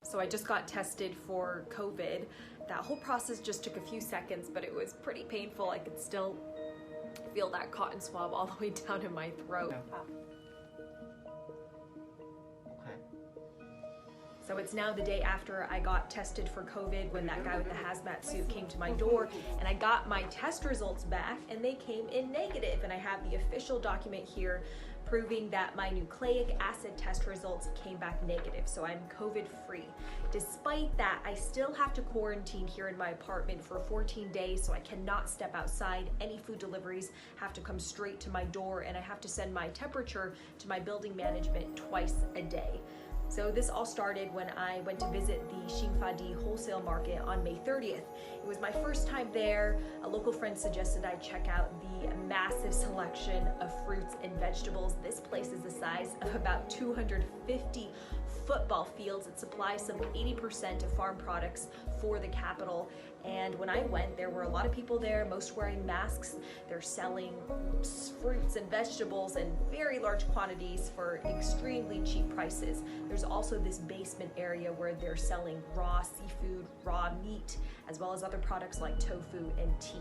So I just got tested for COVID. That whole process just took a few seconds, but it was pretty painful. I could still feel that cotton swab all the way down in my throat. So it's now the day after I got tested for COVID when that guy with the hazmat suit came to my door, and I got my test results back and they came in negative. And I have the official document here proving that my nucleic acid test results came back negative. So I'm COVID free. Despite that, I still have to quarantine here in my apartment for 14 days. So I cannot step outside. Any food deliveries have to come straight to my door, and I have to send my temperature to my building management twice a day. So this all started when I went to visit the Xinfadi wholesale market on May 30th. It was my first time there. A local friend suggested I check out the massive selection of fruits and vegetables. This place is the size of about 250 football fields. It supplies some 80% of farm products for the capital. And when I went, there were a lot of people there, most wearing masks. They're selling fruits and vegetables in very large quantities for extremely cheap prices. There's also this basement area where they're selling raw seafood, raw meat, as well as other products like tofu and tea.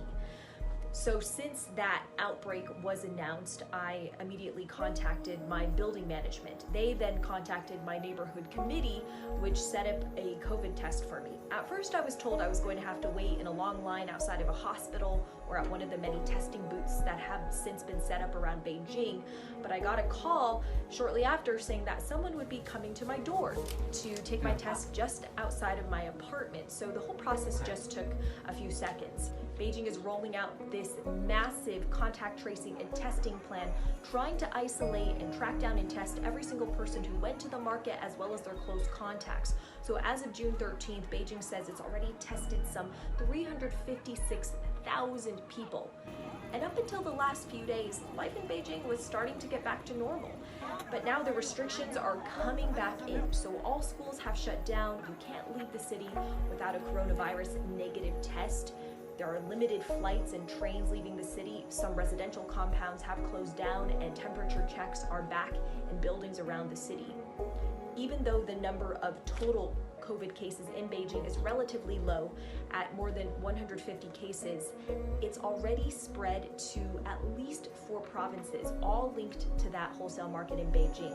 So since that outbreak was announced, I immediately contacted my building management. They then contacted my neighborhood committee, which set up a COVID test for me. At first, I was told I was going to have to wait in a long line outside of a hospital or at one of the many testing booths that have since been set up around Beijing. But I got a call shortly after saying that someone would be coming to my door to take my test just outside of my apartment. So the whole process just took a few seconds. Beijing is rolling out this massive contact tracing and testing plan, trying to isolate and track down and test every single person who went to the market as well as their close contacts. So as of June 13th, Beijing says it's already tested some 356,000 people. And up until the last few days, life in Beijing was starting to get back to normal. But now the restrictions are coming back in. So all schools have shut down. You can't leave the city without a coronavirus negative test. There are limited flights and trains leaving the city. Some residential compounds have closed down, and temperature checks are back in buildings around the city. Even though the number of total COVID cases in Beijing is relatively low at more than 150 cases, it's already spread to at least 4 provinces, all linked to that wholesale market in Beijing.